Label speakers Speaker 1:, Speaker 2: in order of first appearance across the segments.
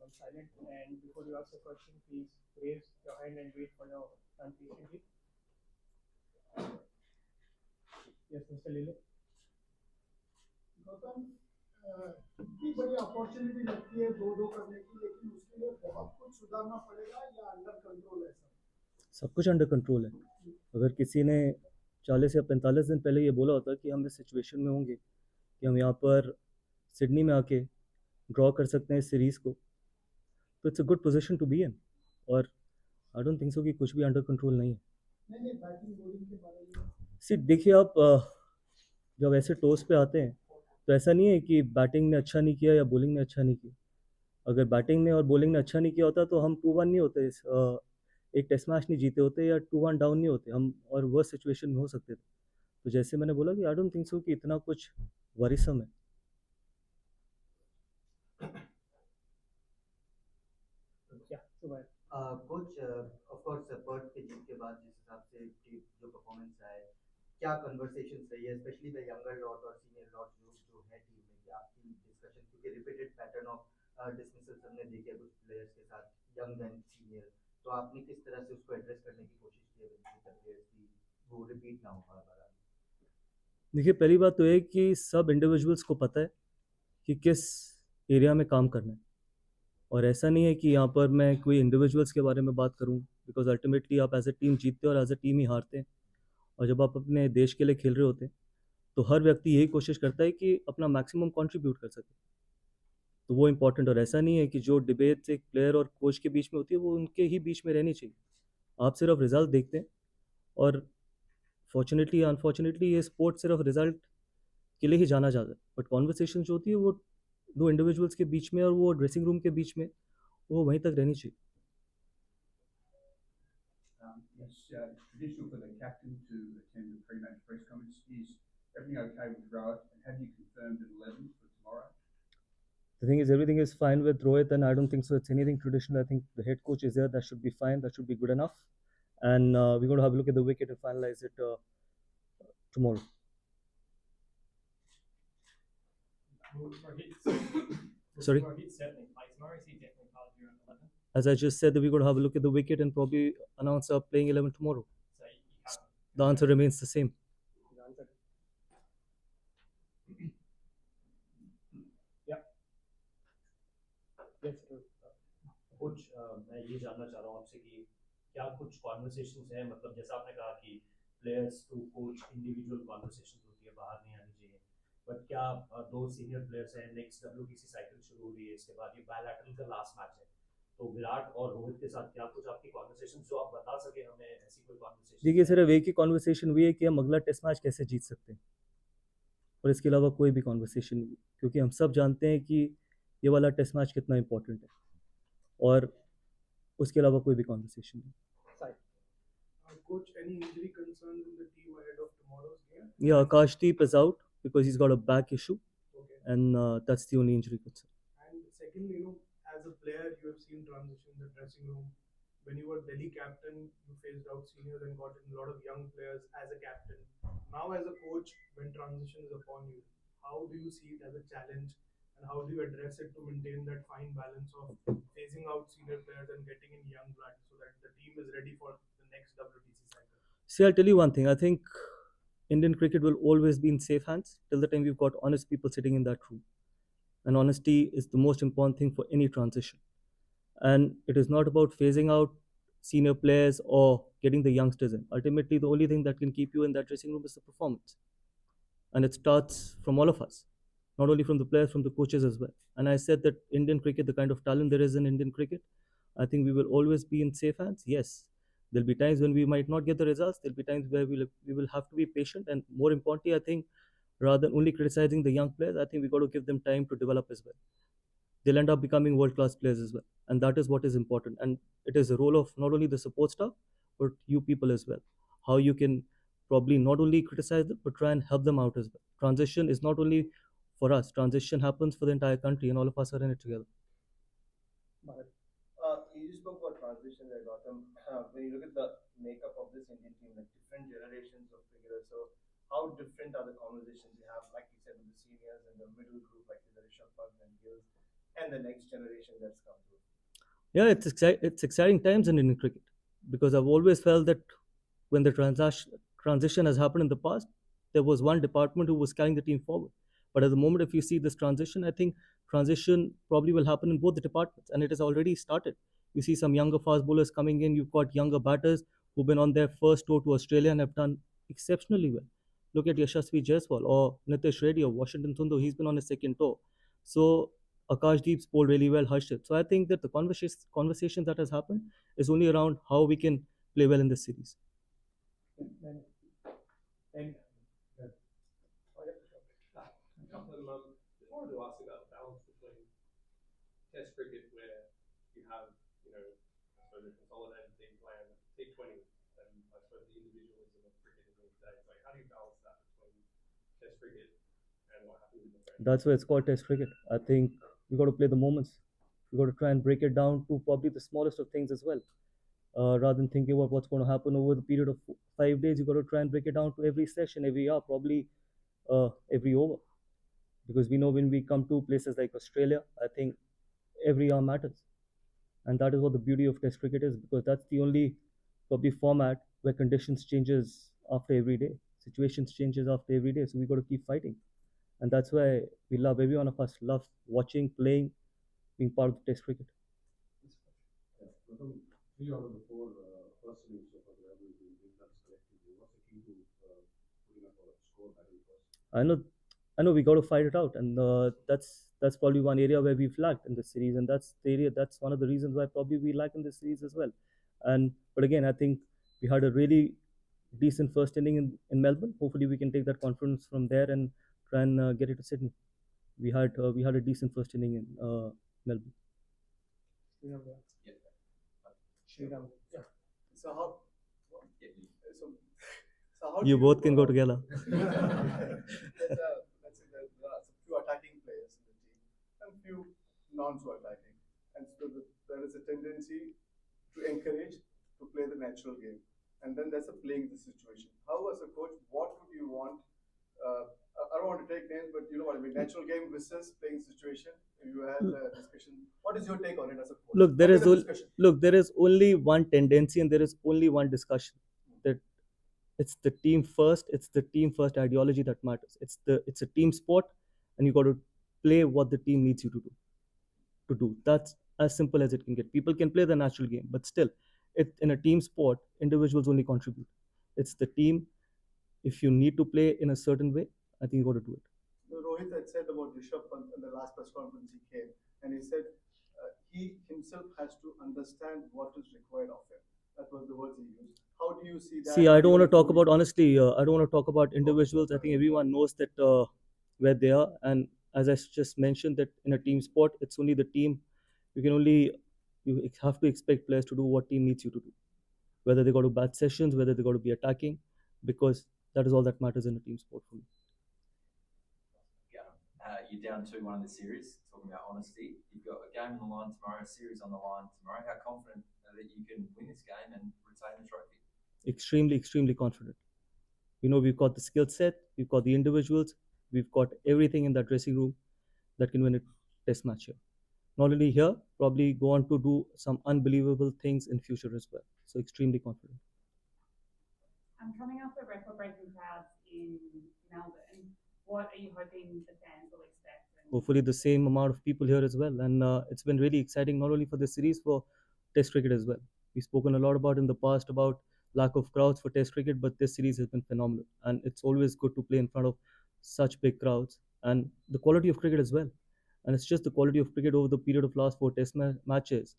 Speaker 1: become silent. And before you ask a question, please raise your hand and wait for your turn patiently. Yes, Mr. Lele.
Speaker 2: Gautam इतनी बड़ी opportunity लगती है दो दो करने की, लेकिन उसके लिए बहुत कुछ सुधारना पड़ेगा या अंडर कंट्रोल है
Speaker 3: सब कुछ अंडर कंट्रोल है. अगर किसी ने 40 या 45 दिन पहले ये बोला होता कि हम इस सिचुएशन में होंगे कि हम यहाँ पर सिडनी में आके ड्रॉ कर सकते हैं इस सीरीज़ को, तो it's a good position to be in. और आई डोंट थिंक सो कि कुछ भी अंडर कंट्रोल नहीं है.
Speaker 2: नहीं बैटिंग बॉलिंग के बारे में
Speaker 3: सी देखिए आप जब ऐसे टॉस पे आते हैं तो ऐसा नहीं है कि बैटिंग ने अच्छा नहीं किया या बॉलिंग ने अच्छा नहीं किया. अगर बैटिंग ने और बॉलिंग ने अच्छा नहीं किया होता तो हम 2-1 नहीं होते, एक टेस्ट मैच नहीं जीते होते या 2-1 डाउन नहीं होते हम, और वर्स्ट सिचुएशन में हो सकते थे. तो जैसे मैंने बोला कि आई डोंट थिंक सो कि इतना कुछ वरीसम है.
Speaker 1: Yeah, Subhash.
Speaker 4: Coach of course Perth के जीत के बाद जिस हिसाब से टीम जो परफॉर्मेंस रहा है, क्या कन्वर्सेशंस रही है स्पेशली द यंगर लॉट और सीनियर लॉट जो है टीम में, कि आपकी डिस्कशन, क्योंकि रिपीटेड पैटर्न ऑफ डिसमिसल्स हमने देखे कुछ प्लेयर्स के साथ, यंग एंड सीनियर, तो आपने किस तरह से उसको एड्रेस करने की कोशिश की है विद द प्लेयर्स की वो रिपीट ना हो बार बार?
Speaker 3: देखिए पहली बात तो है कि सब इंडिविजुअल्स को पता है कि किस एरिया में काम करना है, और ऐसा नहीं है कि यहाँ पर मैं कोई इंडिविजुअल्स के बारे में बात करूँ, बिकॉज अल्टीमेटली आप एज ए टीम जीतते हैं और एज ए टीम ही हारते हैं. और जब आप अपने देश के लिए खेल रहे होते हैं तो हर व्यक्ति यही कोशिश करता है कि अपना मैक्सिमम कंट्रीब्यूट कर सके. तो वो इम्पोर्टेंट, और ऐसा नहीं है कि जो डिबेट्स एक प्लेयर और कोच के बीच में होती है वो उनके ही बीच में रहनी चाहिए. आप सिर्फ रिजल्ट देखते हैं, और फॉर्चुनेटली या अनफॉर्चुनेटली ये स्पोर्ट सिर्फ रिजल्ट के लिए ही जाना जाता है, बट कॉन्वर्सेशन जो होती है वो दो इंडिविजुअल्स के बीच में और वो ड्रेसिंग रूम के बीच में वो वहीं तक रहनी चाहिए.
Speaker 5: It's traditional for the captain to attend the pre-match press conference. Is everything okay with Rohit? And have you confirmed an 11 for tomorrow?
Speaker 3: The thing is, everything is fine with Rohit, and I don't think so it's anything traditional. I think the head coach is there. That should be fine. That should be good enough. And we're going to have a look at the wicket and finalize it tomorrow. Sorry? As I just said, that we're going to have a look at the wicket and probably announce our playing 11 tomorrow. The answer remains the same.
Speaker 1: Yeah. Yes, sir.
Speaker 6: कुछ मैं ये जानना चाह रहा हूँ आपसे कि क्या कुछ कॉन्वर्सेशंस हैं, मतलब जैसा आपने कहा कि players to coach individual conversations होती है, बाहर नहीं आनी चाहिए, बट क्या दो सीनियर प्लेयर्स हैं, नेक्स्ट डब्ल्यूबीसी साइकिल शुरू हो रही है, इसके बाद ये बायलैटरल का लास्ट मैच है, तो विराट और रोहित के साथ क्या कुछ आपकी कॉन्वर्सेशंस जो आप बता सके हमें, ऐसी कोई कॉन्वर्सेशन?
Speaker 3: देखिए सिर्फ एक ही कॉन्वर्सेशन हुई है कि हम अगला टेस्ट मैच कैसे जीत सकते हैं, और इसके अलावा कोई भी कॉन्वर्सेशन नहीं, क्योंकि हम सब जानते हैं कि ये वाला टेस्ट मैच कितना इंपॉर्टेंट है, और उसके अलावा कोई भी कॉन्वर्सेशन नहीं.
Speaker 2: Coach, any injury concerns in the team ahead of tomorrow's game?
Speaker 3: Yeah, Akashdeep is out because he's got a back issue,
Speaker 2: Okay.
Speaker 3: and that's the only injury concern.
Speaker 2: And secondly, as a player, you have seen transition in the dressing room. When you were Delhi captain, you phased out seniors and got in a lot of young players as a captain. Now, as a coach, when transition is upon you, how do you see it as a challenge, and how do you address it to maintain that fine balance of phasing out senior players and getting in young blood so that the team is ready for the next WTC cycle?
Speaker 3: See, I'll tell you one thing. I think Indian cricket will always be in safe hands till the time we've got honest people sitting in that room. And honesty is the most important thing for any transition. And it is not about phasing out senior players or getting the youngsters in. Ultimately, the only thing that can keep you in that dressing room is the performance. And it starts from all of us, not only from the players, from the coaches as well. And I said that Indian cricket, the kind of talent there is in Indian cricket, I think we will always be in safe hands. Yes, there'll be times when we might not get the results. There'll be times where we will have to be patient. And more importantly, I think rather than only criticizing the young players, I think we got to give them time to develop as well. They'll end up becoming world-class players as well. And that is what is important. And it is the role of not only the support staff, but you people as well. How you can probably not only criticize them, but try and help them out as well. Transition is not only for us. Transition happens for the entire country, and all of us are in it together.
Speaker 4: You just spoke about transition there, Gautam. When you look at the makeup of this Indian team, like different generations of cricketers, so how different are the conversations you have, like you said, with the seniors and the middle group, like the Rishabh Pant and Gills,
Speaker 7: and the next generation that's come through?
Speaker 3: Yeah, it's exciting times in Indian cricket because I've always felt that when the transition has happened in the past, there was one department who was carrying the team forward. But at the moment, if you see this transition, I think transition probably will happen in both the departments, and it has already started. You see some younger fast bowlers coming in. You've got younger batters who've been on their first tour to Australia and have done exceptionally well. Look at Yashasvi Jaiswal or Nitish Reddy or Washington Sundar. He's been on his second tour. So Akashdeep's bowled really well, Harshit. So I think that the conversation that has happened is only around how we can play well in this series.
Speaker 1: And, and
Speaker 8: Just wanted to ask about the balance between Test cricket, where you have, I suppose a consolidated team plan, T20, and I suppose the individualism of cricket in these days. Like, how do you balance that between Test cricket and what happens in the game?
Speaker 3: That's why it's called Test cricket. I think we got to play the moments. We got to try and break it down to probably the smallest of things as well. Rather than thinking about what's going to happen over the period of 5 days, you got to try and break it down to every session, every hour, probably every over. Because we know when we come to places like Australia, I think every hour matters. And that is what the beauty of Test cricket is, because that's the only probably format where conditions changes after every day, situations changes after every day. So we got to keep fighting, and that's why we love. Every one of us love watching, playing, being part of Test cricket.
Speaker 9: Gautam, 3 out of the 4 first innings so far have been done collectively. What's the key to putting up a score battle first?
Speaker 3: I know we got to fight it out, and that's probably one area where we've lacked in this series, and that's one of the reasons why probably we lack in this series as well. And but again, I think we had a really decent first inning in Melbourne. Hopefully, we can take that confidence from there and try and get it to Sydney. We had a decent first inning in Melbourne.
Speaker 1: Sriram. Yeah.
Speaker 7: So how? So how
Speaker 3: You both can go together.
Speaker 7: Let's say there are a few attacking players in the team and few non-so attacking, and so there is a tendency to encourage to play the natural game, and then there's a playing the situation. How, as a coach, what would you want? I don't want to take names, but you know what I mean. Natural game versus playing situation. You had a discussion. What is your take on it as a coach?
Speaker 3: There is only one tendency and there is only one discussion, that it's the team first. It's the team first ideology that matters. It's a team sport, and you got to play what the team needs you to do. That's as simple as it can get. People can play the natural game, but still, in a team sport, individuals only contribute. It's the team. If you need to play in a certain way, I think you got to do it.
Speaker 2: Rohit had said about Rishabh Pant in the last press conference he came, and he said he himself has to understand what is required of him. That was the words he used. How do you see that?
Speaker 3: See, I don't want to talk about, honestly, I don't want to talk about individuals. I think everyone knows that where they are. And as I just mentioned, that in a team sport, it's only the team. You have to expect players to do what team needs you to do. Whether they got to bat sessions, whether they got to be attacking, because that is all that matters in a team sport for me.
Speaker 10: You're down 2-1 in the series, talking about honesty. You've got a game on the line tomorrow, a series on the line tomorrow. How confident that you can win this game and retain the trophy?
Speaker 3: Extremely, extremely confident. We've got the skill set, we've got the individuals, we've got everything in that dressing room that can win a test match here. Not only here, probably go on to do some unbelievable things in future as well. So extremely confident.
Speaker 11: Coming off the record-breaking crowds in Melbourne, what are you hoping the fans will expect?
Speaker 3: Hopefully the same amount of people here as well. And it's been really exciting, not only for this series, for Test cricket as well. We've spoken a lot about in the past about lack of crowds for Test cricket, but this series has been phenomenal. And it's always good to play in front of such big crowds. And the quality of cricket as well. And it's just the quality of cricket over the period of last 4 Test matches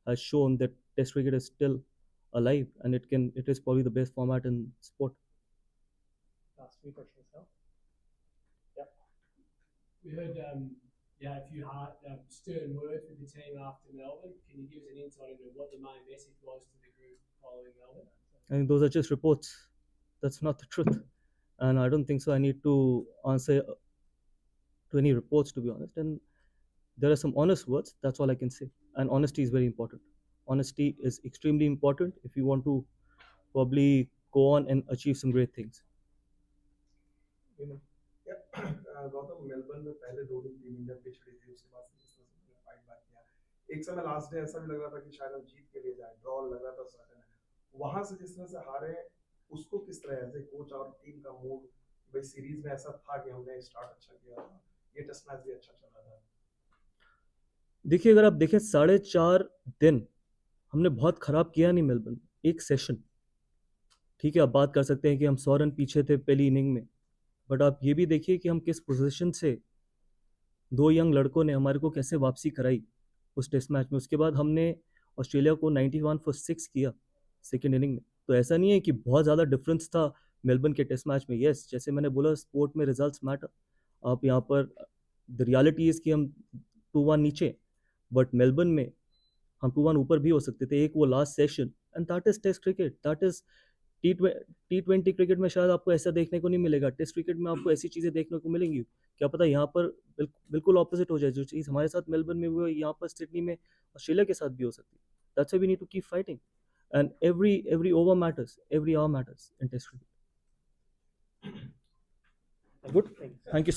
Speaker 3: has shown that Test cricket is still alive, and it is probably the best format in sport.
Speaker 1: Last 3 questions now.
Speaker 12: We heard a few stern words with the team after Melbourne. Can you give us an insight into what the main message was to the group following Melbourne?
Speaker 3: I think those are just reports. That's not the truth. And I don't think so. I need to answer to any reports, to be honest. And there are some honest words. That's all I can say. And honesty is very important. Honesty is extremely important if you want to probably go on and achieve some great things.
Speaker 2: Gautam, Melbourne में पहले 2 दिन team India pitch रही थी, उसके बाद से जिस तरह से एक समय लास्ट डे ऐसा भी लग रहा था कि शायद हम जीत के लिए जाए, ड्रॉ लग रहा था सर्टन है। वहां से जिस तरह से हारे, उसको किस तरह एज ए कोच और टीम का मूड, भाई सीरीज में ऐसा था कि हमने स्टार्ट अच्छा किया था, ये टेस्ट मैच भी अच्छा चला था।
Speaker 3: देखिए, अगर आप देखें 4.5 दिन हमने बहुत खराब किया नहीं मेलबर्न में, एक सेशन। ठीक है, आप बात कर सकते हैं कि हम 100 रन पीछे थे पहली इनिंग में, बट आप ये भी देखिए कि हम किस पोजीशन से, दो यंग लड़कों ने हमारे को कैसे वापसी कराई उस टेस्ट मैच में। उसके बाद हमने ऑस्ट्रेलिया को 91 फॉर 6 किया सेकेंड इनिंग में। तो ऐसा नहीं है कि बहुत ज़्यादा डिफरेंस था मेलबर्न के टेस्ट मैच में। यस, जैसे मैंने बोला, स्पोर्ट में रिजल्ट्स मैटर। आप यहाँ पर, द रियलिटी इज़ कि हम 2-1 नीचे, बट मेलबर्न में हम 2-1 ऊपर भी हो सकते थे। एक वो last session, and that is test cricket, that is T20 cricket में शायद आपको ऐसा देखने को नहीं मिलेगा। टेस्ट क्रिकेट में आपको ऐसी चीज़ें देखने को मिलेंगी, क्या पता यहाँ पर बिल्कुल ऑपोजिट हो जाए। जो चीज़ हमारे साथ मेलबर्न में हुई, यहाँ पर सिडनी में ऑस्ट्रेलिया के साथ भी हो सकती है। That's why we need to keep fighting, and every over matters, every hour matters in test cricket. Good, thank you so